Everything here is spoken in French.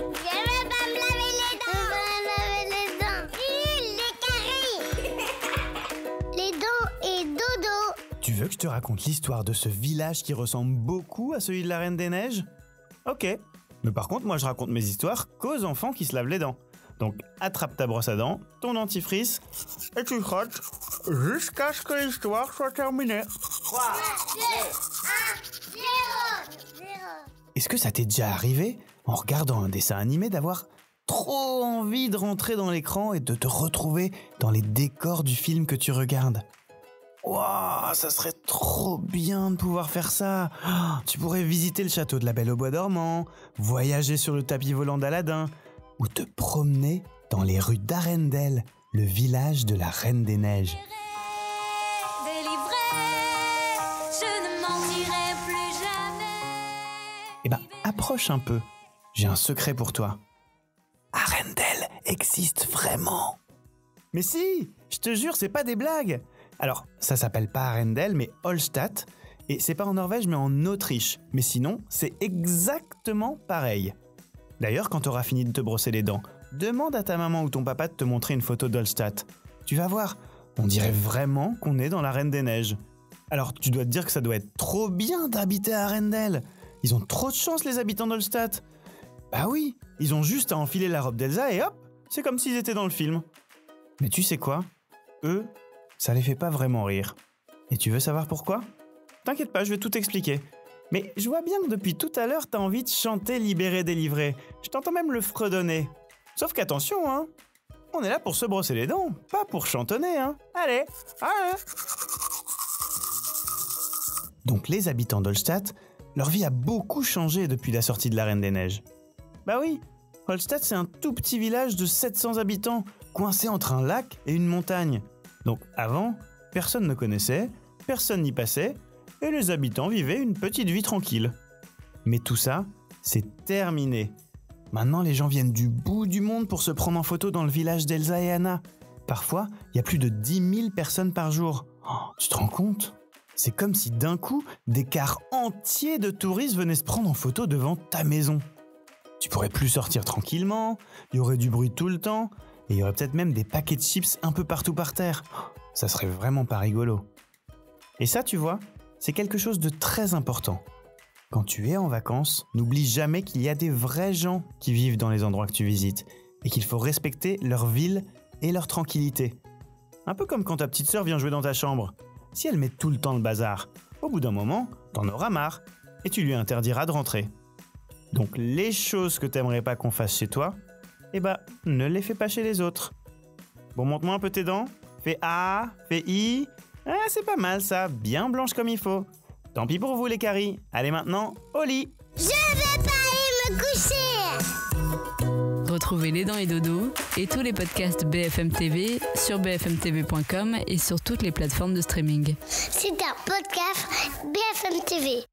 Je veux pas me laver les dents. Je veux laver les dents. Les caries. Les dents et dodo. Tu veux que je te raconte l'histoire de ce village qui ressemble beaucoup à celui de la Reine des Neiges ? Ok. Mais par contre, moi je raconte mes histoires qu'aux enfants qui se lavent les dents. Donc attrape ta brosse à dents, ton dentifrice, et tu frottes jusqu'à ce que l'histoire soit terminée. 3, 2, 1, 0. Est-ce que ça t'est déjà arrivé, en regardant un dessin animé, d'avoir trop envie de rentrer dans l'écran et de te retrouver dans les décors du film que tu regardes ? Waouh, ça serait trop bien de pouvoir faire ça. Tu pourrais visiter le château de la Belle au Bois dormant, voyager sur le tapis volant d'Aladin, ou te promener dans les rues d'Arendelle, le village de la Reine des Neiges. Délivré, je ne mentirai plus jamais. Eh ben, approche un peu. J'ai un secret pour toi. Arendelle existe vraiment. Mais si, je te jure, c'est pas des blagues. Alors, ça s'appelle pas Arendelle, mais Holstatt. Et c'est pas en Norvège, mais en Autriche. Mais sinon, c'est exactement pareil. D'ailleurs, quand t'auras fini de te brosser les dents, demande à ta maman ou ton papa de te montrer une photo d'Holstatt. Tu vas voir, on dirait vraiment qu'on est dans la Reine des Neiges. Alors, tu dois te dire que ça doit être trop bien d'habiter à Arendelle. Ils ont trop de chance, les habitants d'Holstatt. Bah oui, ils ont juste à enfiler la robe d'Elsa et hop, c'est comme s'ils étaient dans le film. Mais tu sais quoi ? Eux, ça les fait pas vraiment rire. Et tu veux savoir pourquoi ? T'inquiète pas, je vais tout expliquer. Mais je vois bien que depuis tout à l'heure, t'as envie de chanter Libéré, délivré. Je t'entends même le fredonner. Sauf qu'attention, hein, on est là pour se brosser les dents, pas pour chantonner, hein. Allez, allez. Donc les habitants d'Holstatt, leur vie a beaucoup changé depuis la sortie de la Reine des Neiges. Bah oui, Holstatt c'est un tout petit village de 700 habitants, coincé entre un lac et une montagne. Donc avant, personne ne connaissait, personne n'y passait, et les habitants vivaient une petite vie tranquille. Mais tout ça, c'est terminé. Maintenant, les gens viennent du bout du monde pour se prendre en photo dans le village d'Elsa et Anna. Parfois, il y a plus de 10 000 personnes par jour. Oh, tu te rends compte ? C'est comme si d'un coup, des cars entiers de touristes venaient se prendre en photo devant ta maison. Tu pourrais plus sortir tranquillement, il y aurait du bruit tout le temps, et il y aurait peut-être même des paquets de chips un peu partout par terre. Ça serait vraiment pas rigolo. Et ça, tu vois, c'est quelque chose de très important. Quand tu es en vacances, n'oublie jamais qu'il y a des vrais gens qui vivent dans les endroits que tu visites et qu'il faut respecter leur ville et leur tranquillité. Un peu comme quand ta petite sœur vient jouer dans ta chambre. Si elle met tout le temps le bazar, au bout d'un moment, t'en auras marre et tu lui interdiras de rentrer. Donc les choses que t'aimerais pas qu'on fasse chez toi, eh ben, ne les fais pas chez les autres. Bon, montre-moi un peu tes dents. Fais A, fais I. Ah, c'est pas mal ça, bien blanche comme il faut. Tant pis pour vous les caries. Allez maintenant, au lit. Je vais pas aller me coucher. Retrouvez Les Dents et Dodo et tous les podcasts BFM TV sur bfmtv.com et sur toutes les plateformes de streaming. C'est un podcast BFM TV.